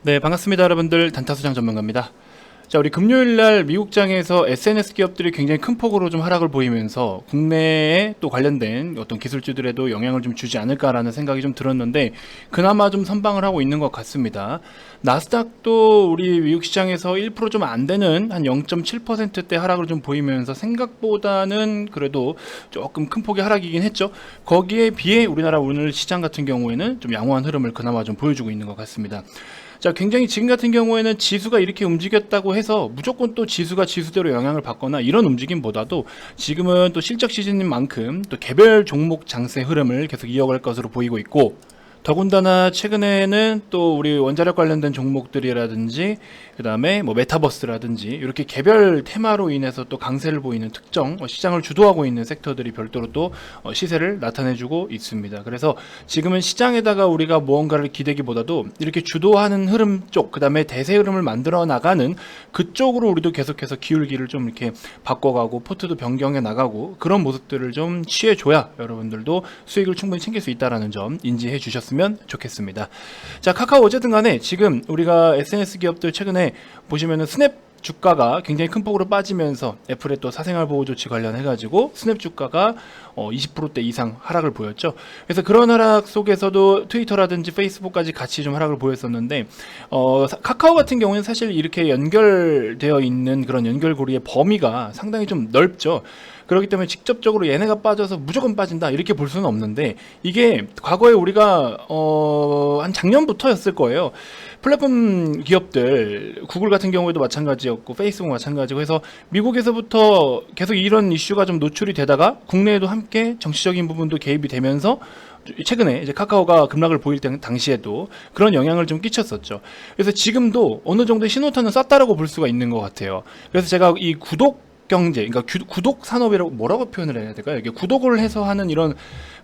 네, 반갑습니다. 여러분들. 단타수장 전문가입니다. 자, 우리 금요일날 미국장에서 SNS 기업들이 굉장히 큰 폭으로 좀 하락을 보이면서 국내에 또 관련된 어떤 기술주들에도 영향을 좀 주지 않을까라는 생각이 좀 들었는데, 그나마 좀 선방을 하고 있는 것 같습니다. 나스닥도 우리 미국 시장에서 1% 좀 안 되는 한 0.7%대 하락을 좀 보이면서 생각보다는 그래도 조금 큰 폭의 하락이긴 했죠. 거기에 비해 우리나라 오늘 시장 같은 경우에는 좀 양호한 흐름을 그나마 좀 보여주고 있는 것 같습니다. 자, 굉장히 지금 같은 경우에는 지수가 이렇게 움직였다고 해서 무조건 또 지수가 지수대로 영향을 받거나 이런 움직임보다도 지금은 또 실적 시즌인 만큼 또 개별 종목 장세 흐름을 계속 이어갈 것으로 보이고 있고, 더군다나 최근에는 또 우리 원자력 관련된 종목들이라든지 그 다음에 뭐 메타버스라든지 이렇게 개별 테마로 인해서 또 강세를 보이는 특정 시장을 주도하고 있는 섹터들이 별도로 또 시세를 나타내주고 있습니다. 그래서 지금은 시장에다가 우리가 무언가를 기대기보다도 이렇게 주도하는 흐름 쪽, 그 다음에 대세 흐름을 만들어 나가는 그쪽으로 우리도 계속해서 기울기를 좀 이렇게 바꿔가고 포트도 변경해 나가고 그런 모습들을 좀 취해줘야 여러분들도 수익을 충분히 챙길 수 있다는 점 인지해 주셨습니다. 좋겠습니다. 자, 카카오 어쨌든 간에 지금 우리가 SNS 기업들 최근에 보시면은 스냅 주가가 굉장히 큰 폭으로 빠지면서 애플의 또 사생활 보호 조치 관련해가지고 스냅 주가가 20%대 이상 하락을 보였죠. 그래서 그런 하락 속에서도 트위터라든지 페이스북까지 같이 좀 하락을 보였었는데, 카카오 같은 경우는 사실 이렇게 연결되어 있는 그런 연결고리의 범위가 상당히 좀 넓죠. 그렇기 때문에 직접적으로 얘네가 빠져서 무조건 빠진다 이렇게 볼 수는 없는데, 이게 과거에 우리가 한 작년부터였을 거예요. 플랫폼 기업들, 구글 같은 경우에도 마찬가지였고 페이스북 마찬가지고 해서 미국에서부터 계속 이런 이슈가 좀 노출이 되다가 국내에도 함께 정치적인 부분도 개입이 되면서 최근에 이제 카카오가 급락을 보일 당시에도 그런 영향을 좀 끼쳤었죠. 그래서 지금도 어느 정도의 신호탄은 쐈다라고 볼 수가 있는 것 같아요. 그래서 제가 이 구독 경제, 그러니까 구독 산업이라고 뭐라고 표현을 해야 될까요? 이게 구독을 해서 하는 이런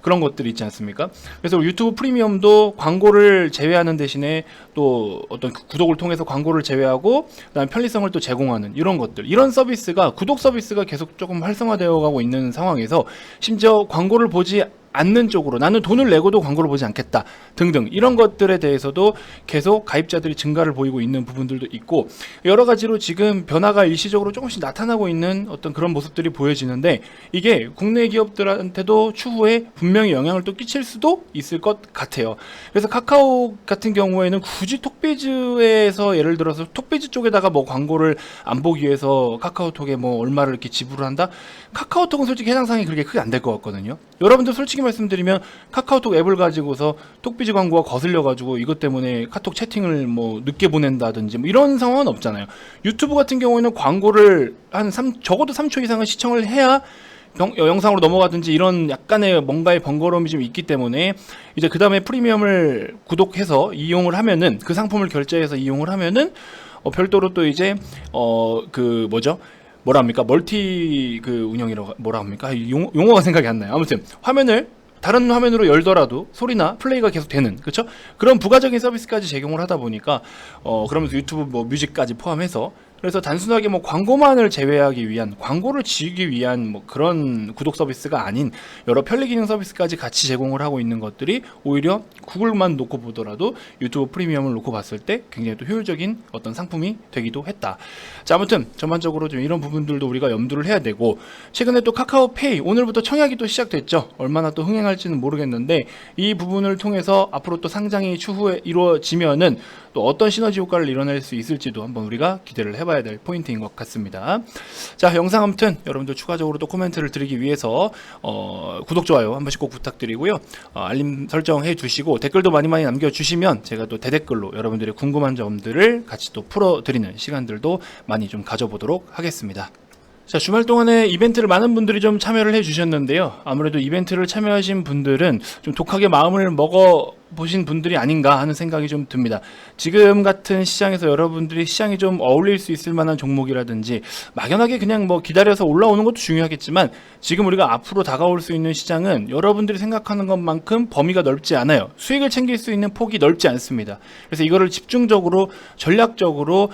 그런 것들이 있지 않습니까? 그래서 유튜브 프리미엄도 광고를 제외하는 대신에 또 어떤 구독을 통해서 광고를 제외하고 그다음에 편리성을 또 제공하는 이런 것들, 이런 서비스가 구독 서비스가 계속 조금 활성화되어 가고 있는 상황에서 심지어 광고를 보지 않는 쪽으로 나는 돈을 내고도 광고를 보지 않겠다 등등 이런 것들에 대해서도 계속 가입자들이 증가를 보이고 있는 부분들도 있고, 여러 가지로 지금 변화가 일시적으로 조금씩 나타나고 있는 어떤 그런 모습들이 보여지는데, 이게 국내 기업들한테도 추후에 분명히 영향을 또 끼칠 수도 있을 것 같아요. 그래서 카카오 같은 경우에는 굳이 톡비즈에서 예를 들어서 톡비즈 쪽에다가 뭐 광고를 안 보기 위해서 카카오톡에 뭐 얼마를 이렇게 지불을 한다? 카카오톡은 솔직히 해당사항이 그렇게 크게 안 될 것 같거든요. 여러분들 솔직히 말씀드리면 카카오톡 앱을 가지고서 톡비즈 광고가 거슬려 가지고 이것 때문에 카톡 채팅을 뭐 늦게 보낸다든지 뭐 이런 상황은 없잖아요. 유튜브 같은 경우에는 광고를 적어도 3초 이상은 시청을 해야 영상으로 넘어가든지 이런 약간의 뭔가의 번거로움이 좀 있기 때문에 이제 그 다음에 프리미엄을 구독해서 이용을 하면은, 그 상품을 결제해서 이용을 하면은 별도로 또 이제 그 뭐죠? 뭐라 합니까? 멀티 그 운영이라고 뭐라 합니까? 용어가 생각이 안 나요. 아무튼 화면을 다른 화면으로 열더라도 소리나 플레이가 계속 되는, 그렇죠? 그런 부가적인 서비스까지 제공을 하다 보니까 그러면서 유튜브 뭐 뮤직까지 포함해서, 그래서 단순하게 뭐 광고만을 제외하기 위한, 광고를 지우기 위한 뭐 그런 구독 서비스가 아닌 여러 편리 기능 서비스까지 같이 제공을 하고 있는 것들이 오히려 구글만 놓고 보더라도 유튜브 프리미엄을 놓고 봤을 때 굉장히 또 효율적인 어떤 상품이 되기도 했다. 자, 아무튼 전반적으로 좀 이런 부분들도 우리가 염두를 해야 되고, 최근에 또 카카오페이 오늘부터 청약이 또 시작됐죠. 얼마나 또 흥행할지는 모르겠는데 이 부분을 통해서 앞으로 또 상장이 추후에 이루어지면은 또 어떤 시너지 효과를 이뤄낼 수 있을지도 한번 우리가 기대를 해봐야 될 포인트인 것 같습니다. 자, 영상 아무튼 여러분들 추가적으로 또 코멘트를 드리기 위해서 구독, 좋아요 한 번씩 꼭 부탁드리고요. 알림 설정 해주시고 댓글도 많이 남겨주시면 제가 또 대댓글로 여러분들의 궁금한 점들을 같이 또 풀어드리는 시간들도 많이 좀 가져보도록 하겠습니다. 자, 주말 동안에 이벤트를 많은 분들이 좀 참여를 해주셨는데요. 아무래도 이벤트를 참여하신 분들은 좀 독하게 마음을 먹어 보신 분들이 아닌가 하는 생각이 좀 듭니다. 지금 같은 시장에서 여러분들이 시장이 좀 어울릴 수 있을 만한 종목이라든지, 막연하게 그냥 뭐 기다려서 올라오는 것도 중요하겠지만 지금 우리가 앞으로 다가올 수 있는 시장은 여러분들이 생각하는 것만큼 범위가 넓지 않아요. 수익을 챙길 수 있는 폭이 넓지 않습니다. 그래서 이거를 집중적으로 전략적으로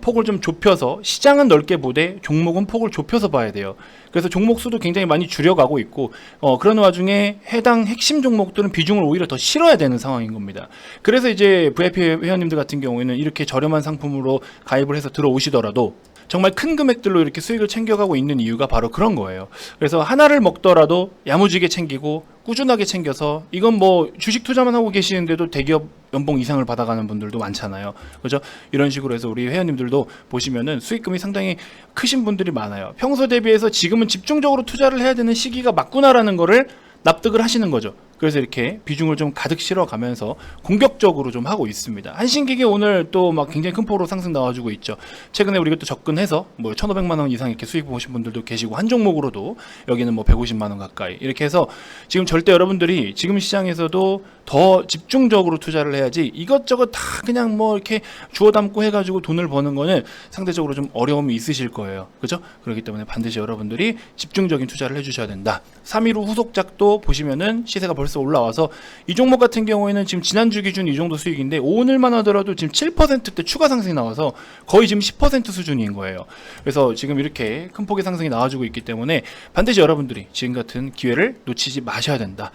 폭을 좀 좁혀서, 시장은 넓게 보되 종목은 폭을 좁혀서 봐야 돼요. 그래서 종목 수도 굉장히 많이 줄여가고 있고, 그런 와중에 해당 핵심 종목들은 비중을 오히려 더 실어야 되는 있는 상황인 겁니다. 그래서 이제 VIP 회원님들 같은 경우에는 이렇게 저렴한 상품으로 가입을 해서 들어오시더라도 정말 큰 금액들로 이렇게 수익을 챙겨가고 있는 이유가 바로 그런 거예요. 그래서 하나를 먹더라도 야무지게 챙기고 꾸준하게 챙겨서, 이건 뭐 주식 투자만 하고 계시는데도 대기업 연봉 이상을 받아가는 분들도 많잖아요. 그죠? 이런 식으로 해서 우리 회원님들도 보시면은 수익금이 상당히 크신 분들이 많아요. 평소 대비해서 지금은 집중적으로 투자를 해야 되는 시기가 맞구나라는 거를 납득을 하시는 거죠. 그래서 이렇게 비중을 좀 가득 실어가면서 공격적으로 좀 하고 있습니다. 한신기계 오늘 또 막 굉장히 큰 폭으로 상승 나와주고 있죠. 최근에 우리가 또 접근해서 뭐 1,500만 원 이상 이렇게 수익 보신 분들도 계시고, 한 종목으로도 여기는 뭐 150만 원 가까이 이렇게 해서 지금 절대 여러분들이 지금 시장에서도 더 집중적으로 투자를 해야지, 이것저것 다 그냥 뭐 이렇게 주워 담고 해가지고 돈을 버는 거는 상대적으로 좀 어려움이 있으실 거예요. 그죠? 그렇기 때문에 반드시 여러분들이 집중적인 투자를 해주셔야 된다. 315 후속작도 보시면은 시세가 벌써 올라와서 이 종목 같은 경우에는 지금 지난주 기준 이 정도 수익인데, 오늘만 하더라도 지금 7%대 추가 상승이 나와서 거의 지금 10% 수준인 거예요. 그래서 지금 이렇게 큰 폭의 상승이 나와주고 있기 때문에 반드시 여러분들이 지금 같은 기회를 놓치지 마셔야 된다.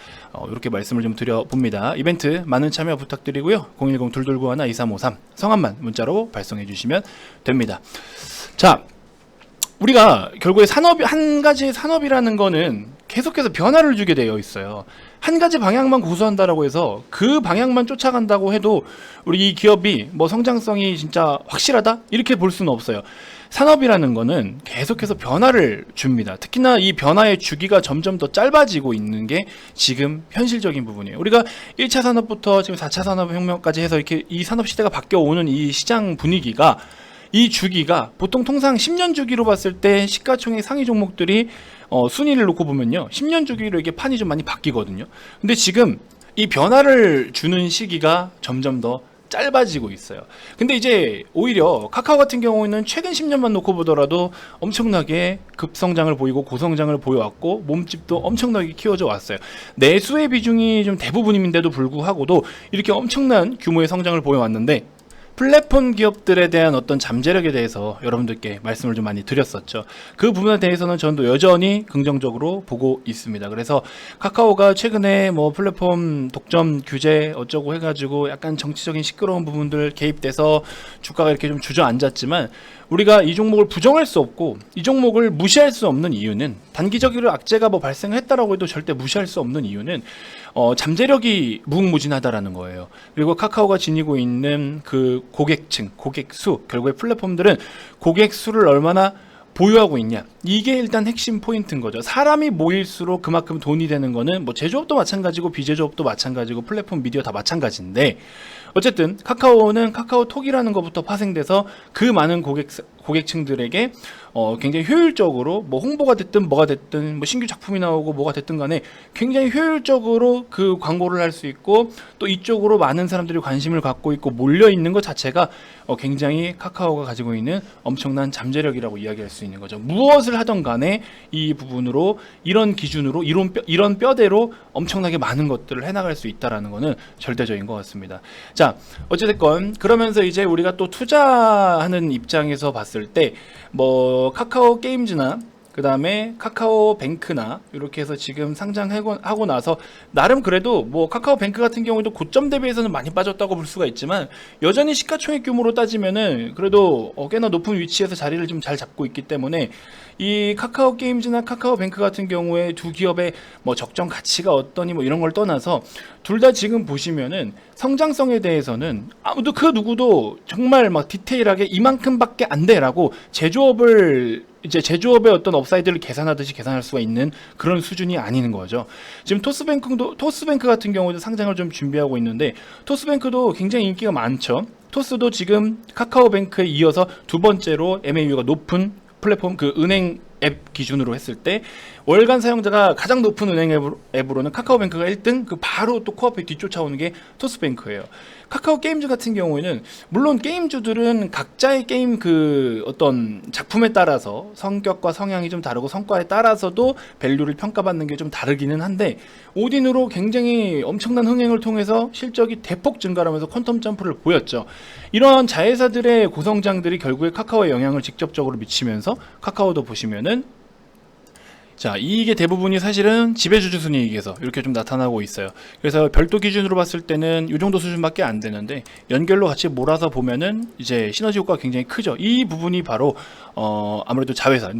이렇게 말씀을 좀 드려봅니다. 이벤트 많은 참여 부탁드리고요. 010-2291-2353 성함만 문자로 발송해 주시면 됩니다. 자, 우리가 결국에 한 가지의 산업이라는 거는 계속해서 변화를 주게 되어 있어요. 한 가지 방향만 고수한다라고 해서 그 방향만 쫓아간다고 해도 우리 이 기업이 뭐 성장성이 진짜 확실하다? 이렇게 볼 수는 없어요. 산업이라는 거는 계속해서 변화를 줍니다. 특히나 이 변화의 주기가 점점 더 짧아지고 있는 게 지금 현실적인 부분이에요. 우리가 1차 산업부터 지금 4차 산업혁명까지 해서 이렇게 이 산업 시대가 바뀌어오는 이 시장 분위기가, 이 주기가 보통 통상 10년 주기로 봤을 때 시가총액 상위 종목들이 순위를 놓고 보면요, 10년 주기로 이게 판이 좀 많이 바뀌거든요. 근데 지금 이 변화를 주는 시기가 점점 더 짧아지고 있어요. 근데 이제 오히려 카카오 같은 경우에는 최근 10년만 놓고 보더라도 엄청나게 급성장을 보이고 고성장을 보여왔고 몸집도 엄청나게 키워져 왔어요. 내수의 비중이 좀 대부분인데도 불구하고도 이렇게 엄청난 규모의 성장을 보여왔는데, 플랫폼 기업들에 대한 어떤 잠재력에 대해서 여러분들께 말씀을 좀 많이 드렸었죠. 그 부분에 대해서는 저도 여전히 긍정적으로 보고 있습니다. 그래서 카카오가 최근에 뭐 플랫폼 독점 규제 어쩌고 해가지고 약간 정치적인 시끄러운 부분들 개입돼서 주가가 이렇게 좀 주저앉았지만, 우리가 이 종목을 부정할 수 없고 이 종목을 무시할 수 없는 이유는, 단기적으로 악재가 뭐 발생했다라고 해도 절대 무시할 수 없는 이유는 잠재력이 무궁무진하다라는 거예요. 그리고 카카오가 지니고 있는 그 고객층, 고객수, 결국에 플랫폼들은 고객수를 얼마나 보유하고 있냐, 이게 일단 핵심 포인트인 거죠. 사람이 모일수록 그만큼 돈이 되는 거는 뭐 제조업도 마찬가지고 비제조업도 마찬가지고 플랫폼 미디어 다 마찬가지인데, 어쨌든 카카오는 카카오톡이라는 것부터 파생돼서 그 많은 고객층들에게 굉장히 효율적으로 뭐 홍보가 됐든 뭐가 됐든 뭐 신규 작품이 나오고 뭐가 됐든 간에 굉장히 효율적으로 그 광고를 할 수 있고, 또 이쪽으로 많은 사람들이 관심을 갖고 있고 몰려 있는 것 자체가 굉장히 카카오가 가지고 있는 엄청난 잠재력이라고 이야기할 수 있는 거죠. 무엇을 하던 간에 이 부분으로, 이런 기준으로, 이런 뼈대로 엄청나게 많은 것들을 해나갈 수 있다라는 거는 절대적인 것 같습니다. 자, 어찌됐건 그러면서 이제 우리가 또 투자하는 입장에서 봤을 때 뭐 카카오 게임즈나 그 다음에 카카오뱅크나 이렇게 해서 지금 상장하고 나서 나름 그래도 뭐 카카오뱅크 같은 경우에도 고점 대비해서는 많이 빠졌다고 볼 수가 있지만, 여전히 시가총액 규모로 따지면은 그래도 꽤나 높은 위치에서 자리를 좀 잘 잡고 있기 때문에, 이 카카오 게임즈나 카카오뱅크 같은 경우에 두 기업의 뭐 적정 가치가 어떠니 뭐 이런 걸 떠나서 둘 다 지금 보시면은 성장성에 대해서는 아무도 그 누구도 정말 막 디테일하게 이만큼밖에 안 돼라고 제조업의 어떤 업사이드를 계산하듯이 계산할 수가 있는 그런 수준이 아닌 거죠. 지금 토스뱅크 같은 경우도 상장을 좀 준비하고 있는데, 토스뱅크도 굉장히 인기가 많죠. 토스도 지금 카카오뱅크에 이어서 두 번째로 MAU가 높은 플랫폼, 그 은행 앱 기준으로 했을 때 월간 사용자가 가장 높은 은행 앱으로는 카카오뱅크가 1등, 그 바로 또 코앞에 뒤쫓아오는 게 토스뱅크예요. 카카오 게임즈 같은 경우에는 물론 게임주들은 각자의 게임 그 어떤 작품에 따라서 성격과 성향이 좀 다르고 성과에 따라서도 밸류를 평가받는 게 좀 다르기는 한데, 오딘으로 굉장히 엄청난 흥행을 통해서 실적이 대폭 증가하면서 퀀텀 점프를 보였죠. 이런 자회사들의 고성장들이 결국에 카카오에 영향을 직접적으로 미치면서 카카오도 보시면은 자, 이익의 대부분이 사실은 지배주주 순이익에서 이렇게 좀 나타나고 있어요. 그래서 별도 기준으로 봤을 때는 이 정도 수준밖에 안 되는데 연결로 같이 몰아서 보면은 이제 시너지 효과가 굉장히 크죠. 이 부분이 바로 아무래도 자회사,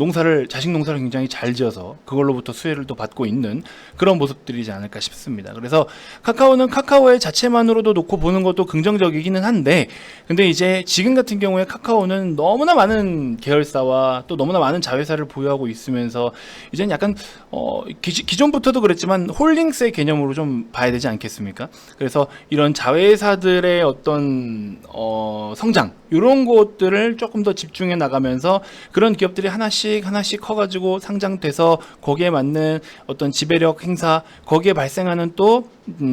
자식 농사를 굉장히 잘 지어서 그걸로부터 수혜를 또 받고 있는 그런 모습들이지 않을까 싶습니다. 그래서 카카오는 카카오의 자체만으로도 놓고 보는 것도 긍정적이기는 한데, 근데 이제 지금 같은 경우에 카카오는 너무나 많은 계열사와 또 너무나 많은 자회사를 보유하고 있으면서 이제는 약간 기존부터도 그랬지만 홀딩스의 개념으로 좀 봐야 되지 않겠습니까? 그래서 이런 자회사들의 어떤 성장 이런 것들을 조금 더 집중해 나가면서 그런 기업들이 하나씩 커가지고 상장돼서 거기에 맞는 어떤 지배력 행사, 거기에 발생하는 또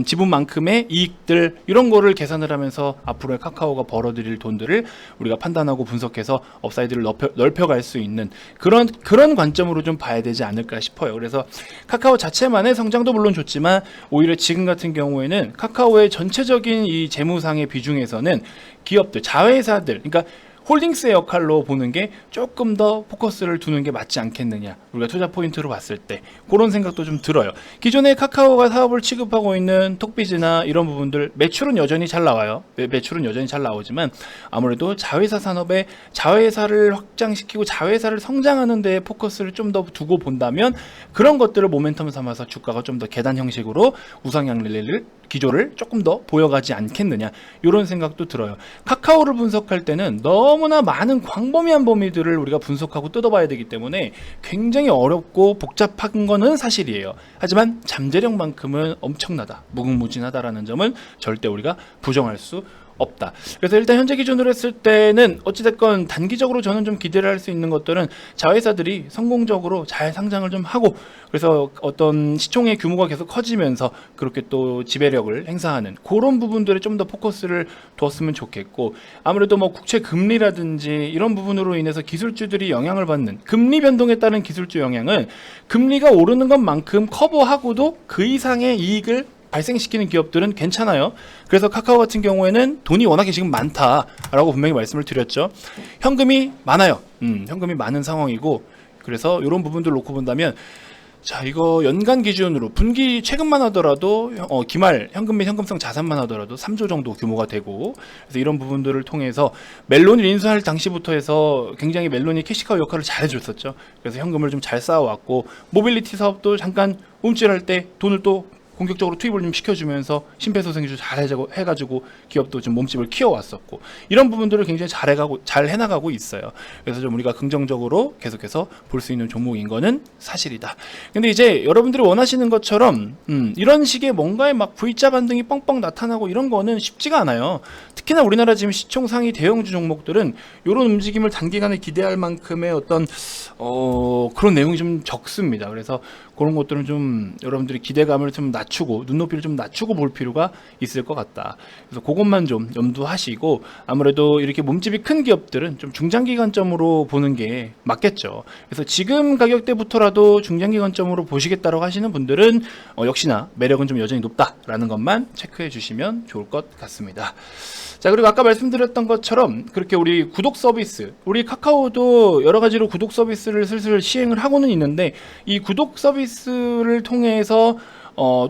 지분만큼의 이익들 이런 거를 계산을 하면서 앞으로의 카카오가 벌어들일 돈들을 우리가 판단하고 분석해서 업사이드를 넓혀갈 수 있는 그런 관점으로 좀 봐야 되지 않을까 싶어요. 그래서 카카오 자체만의 성장도 물론 좋지만 오히려 지금 같은 경우에는 카카오의 전체적인 이 재무상의 비중에서는 기업들, 자회사들, 그러니까 홀딩스의 역할로 보는 게 조금 더 포커스를 두는 게 맞지 않겠느냐, 우리가 투자 포인트로 봤을 때 그런 생각도 좀 들어요. 기존에 카카오가 사업을 취급하고 있는 톡비즈나 이런 부분들 매출은 여전히 잘 나와요. 매출은 여전히 잘 나오지만 아무래도 자회사 산업에 자회사를 확장시키고 자회사를 성장하는 데에 포커스를 좀 더 두고 본다면 그런 것들을 모멘텀 삼아서 주가가 좀 더 계단 형식으로 우상향 기조를 조금 더 보여가지 않겠느냐, 이런 생각도 들어요. 카카오를 분석할 때는 너무나 많은 광범위한 범위들을 우리가 분석하고 뜯어봐야 되기 때문에 굉장히 어렵고 복잡한 거는 사실이에요. 하지만 잠재력만큼은 엄청나다, 무궁무진하다라는 점은 절대 우리가 부정할 수 없다. 그래서 일단 현재 기준으로 했을 때는 어찌됐건 단기적으로 저는 좀 기대를 할 수 있는 것들은 자회사들이 성공적으로 잘 상장을 좀 하고, 그래서 어떤 시총의 규모가 계속 커지면서 그렇게 또 지배력을 행사하는 그런 부분들에 좀 더 포커스를 두었으면 좋겠고, 아무래도 뭐 국채 금리라든지 이런 부분으로 인해서 기술주들이 영향을 받는 금리 변동에 따른 기술주 영향은 금리가 오르는 것만큼 커버하고도 그 이상의 이익을 발생시키는 기업들은 괜찮아요. 그래서 카카오 같은 경우에는 돈이 워낙에 지금 많다라고 분명히 말씀을 드렸죠. 현금이 많아요. 현금이 많은 상황이고, 그래서 이런 부분들 놓고 본다면, 자, 이거 연간 기준으로 분기 최근만 하더라도 기말 현금 및 현금성 자산만 하더라도 3조 정도 규모가 되고, 그래서 이런 부분들을 통해서 멜론을 인수할 당시부터 해서 굉장히 멜론이 캐시카우 역할을 잘 해줬었죠. 그래서 현금을 좀 잘 쌓아왔고, 모빌리티 사업도 잠깐 움찔할 때 돈을 또 공격적으로 투입을 좀 시켜주면서 심폐소생술 잘 해가지고 기업도 좀 몸집을 키워왔었고, 이런 부분들을 굉장히 잘 해나가고 있어요. 그래서 좀 우리가 긍정적으로 계속해서 볼 수 있는 종목인 거는 사실이다. 근데 이제 여러분들이 원하시는 것처럼 이런 식의 뭔가의 막 V자 반등이 뻥뻥 나타나고 이런 거는 쉽지가 않아요. 특히나 우리나라 지금 시총 상위 대형주 종목들은 이런 움직임을 단기간에 기대할 만큼의 어떤 그런 내용이 좀 적습니다. 그래서 그런 것들은 좀 여러분들이 기대감을 좀 낮추고 눈높이를 좀 낮추고 볼 필요가 있을 것 같다. 그래서 그것만 좀 염두하시고, 아무래도 이렇게 몸집이 큰 기업들은 좀 중장기 관점으로 보는 게 맞겠죠. 그래서 지금 가격대부터라도 중장기 관점으로 보시겠다라고 하시는 분들은 역시나 매력은 좀 여전히 높다라는 것만 체크해 주시면 좋을 것 같습니다. 자, 그리고 아까 말씀드렸던 것처럼 그렇게 우리 구독 서비스, 우리 카카오도 여러 가지로 구독 서비스를 슬슬 시행을 하고는 있는데, 이 구독 서비스를 통해서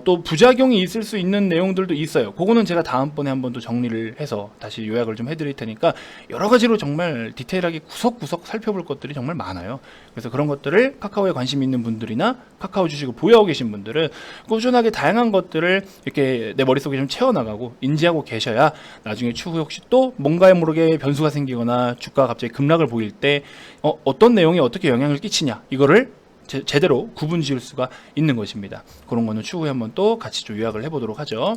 또 부작용이 있을 수 있는 내용들도 있어요. 그거는 제가 다음번에 한번 또 정리를 해서 다시 요약을 좀 해드릴 테니까, 여러 가지로 정말 디테일하게 구석구석 살펴볼 것들이 정말 많아요. 그래서 그런 것들을 카카오에 관심 있는 분들이나 카카오 주식을 보유하고 계신 분들은 꾸준하게 다양한 것들을 이렇게 내 머릿속에 좀 채워나가고 인지하고 계셔야 나중에 추후 혹시 또 뭔가에 모르게 변수가 생기거나 주가가 갑자기 급락을 보일 때 어떤 내용이 어떻게 영향을 끼치냐, 이거를 제대로 구분 지을 수가 있는 것입니다. 그런 거는 추후에 한번 또 같이 좀 요약을 해보도록 하죠.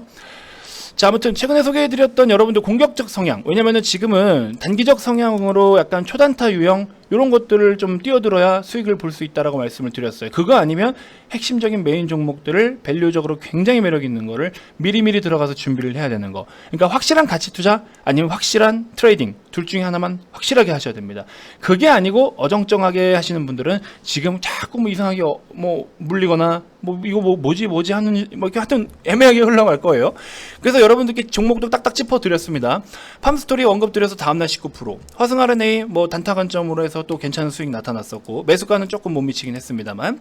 자, 아무튼 최근에 소개해드렸던 여러분들 공격적 성향, 왜냐면은 지금은 단기적 성향으로 약간 초단타 유형 이런 것들을 좀 뛰어들어야 수익을 볼 수 있다라고 말씀을 드렸어요. 그거 아니면 핵심적인 메인 종목들을 밸류적으로 굉장히 매력 있는 거를 미리미리 들어가서 준비를 해야 되는 거. 그러니까 확실한 가치 투자 아니면 확실한 트레이딩, 둘 중에 하나만 확실하게 하셔야 됩니다. 그게 아니고 어정쩡하게 하시는 분들은 지금 자꾸 뭐 이상하게 뭐 물리거나 뭐 이거 뭐지 하는 뭐 이렇게 하여튼 애매하게 흘러갈 거예요. 그래서 여러분들께 종목도 딱딱 짚어 드렸습니다. 팜스토리 언급 드려서 다음날 19%, 화승 R&A 뭐 단타 관점으로 해서 시장에서 또 괜찮은 수익 나타났었고 매수가는 조금 못 미치긴 했습니다만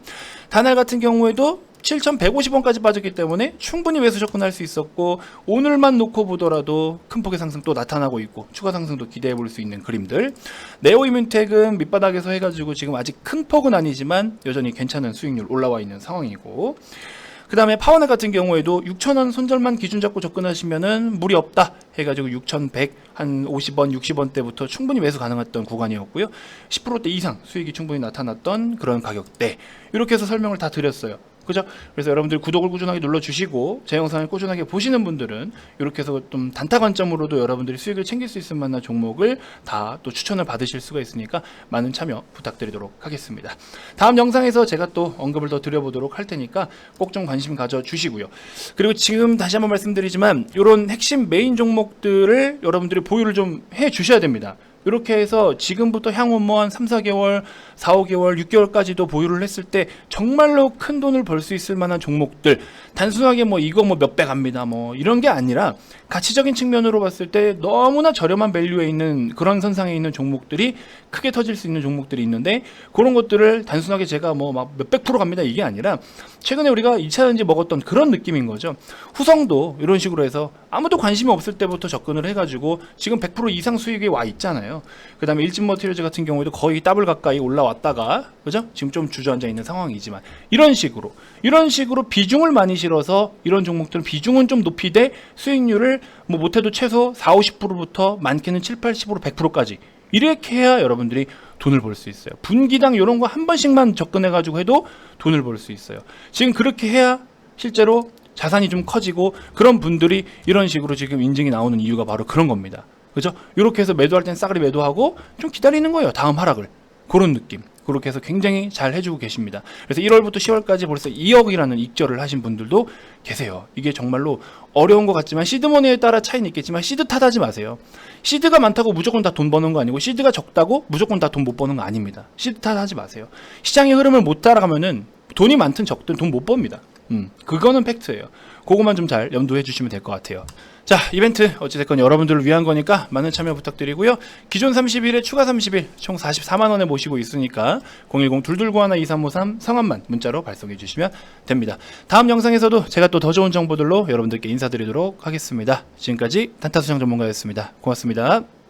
다날 같은 경우에도 7,150원까지 빠졌기 때문에 충분히 매수 접근할 수 있었고 오늘만 놓고 보더라도 큰 폭의 상승 또 나타나고 있고 추가 상승도 기대해 볼 수 있는 그림들. 네오이뮨텍은 밑바닥에서 해가지고 지금 아직 큰 폭은 아니지만 여전히 괜찮은 수익률 올라와 있는 상황이고 그 다음에 파워넷 같은 경우에도 6,000원 손절만 기준 잡고 접근하시면은 무리 없다 해가지고 6,100 한 50원 60원대부터 충분히 매수 가능했던 구간이었고요. 10%대 이상 수익이 충분히 나타났던 그런 가격대 이렇게 해서 설명을 다 드렸어요. 그죠? 그래서 여러분들 구독을 꾸준하게 눌러주시고 제 영상을 꾸준하게 보시는 분들은 이렇게 해서 좀 단타 관점으로도 여러분들이 수익을 챙길 수 있을 만한 종목을 다 또 추천을 받으실 수가 있으니까 많은 참여 부탁드리도록 하겠습니다. 다음 영상에서 제가 또 언급을 더 드려보도록 할 테니까 꼭 좀 관심 가져주시고요. 그리고 지금 다시 한번 말씀드리지만 이런 핵심 메인 종목들을 여러분들이 보유를 좀 해주셔야 됩니다. 이렇게 해서 지금부터 향후 뭐 한 3, 4개월, 4, 5개월, 6개월까지도 보유를 했을 때 정말로 큰 돈을 벌 수 있을 만한 종목들 단순하게 뭐 이거 뭐 몇백 합니다 뭐 이런 게 아니라 가치적인 측면으로 봤을 때 너무나 저렴한 밸류에 있는 그런 선상에 있는 종목들이 크게 터질 수 있는 종목들이 있는데 그런 것들을 단순하게 제가 뭐 막 몇백 프로 갑니다 이게 아니라 최근에 우리가 2차전지 먹었던 그런 느낌인 거죠. 후성도 이런 식으로 해서 아무도 관심이 없을 때부터 접근을 해가지고 지금 100% 이상 수익이 와 있잖아요. 그 다음에 일진머티리얼즈 같은 경우에도 거의 더블 가까이 올라왔다가 그죠? 지금 좀 주저앉아 있는 상황이지만 이런 식으로 비중을 많이 실어서 이런 종목들은 비중은 좀 높이되 수익률을 뭐 못해도 최소 4, 50%부터 많게는 7, 80%, 100%까지 이렇게 해야 여러분들이 돈을 벌 수 있어요. 분기당 이런 거 한 번씩만 접근해가지고 해도 돈을 벌 수 있어요. 지금 그렇게 해야 실제로 자산이 좀 커지고 그런 분들이 이런 식으로 지금 인증이 나오는 이유가 바로 그런 겁니다. 그죠? 이렇게 해서 매도할 땐 싸그리 매도하고 좀 기다리는 거예요. 다음 하락을. 그런 느낌. 그렇게 해서 굉장히 잘 해주고 계십니다. 그래서 1월부터 10월까지 벌써 2억이라는 익절을 하신 분들도 계세요. 이게 정말로 어려운 것 같지만 시드머니에 따라 차이는 있겠지만 시드 탓하지 마세요. 시드가 많다고 무조건 다 돈 버는 거 아니고 시드가 적다고 무조건 다 돈 못 버는 거 아닙니다. 시드 탓하지 마세요. 시장의 흐름을 못 따라가면은 돈이 많든 적든 돈 못 법니다. 그거는 팩트예요. 그거만 좀 잘 염두해 주시면 될 것 같아요. 자, 이벤트 어찌됐건 여러분들을 위한 거니까 많은 참여 부탁드리고요. 기존 30일에 추가 30일 총 44만원에 모시고 있으니까 010-229-1-2353 성함만 문자로 발송해 주시면 됩니다. 다음 영상에서도 제가 또 더 좋은 정보들로 여러분들께 인사드리도록 하겠습니다. 지금까지 단타수장 전문가였습니다. 고맙습니다.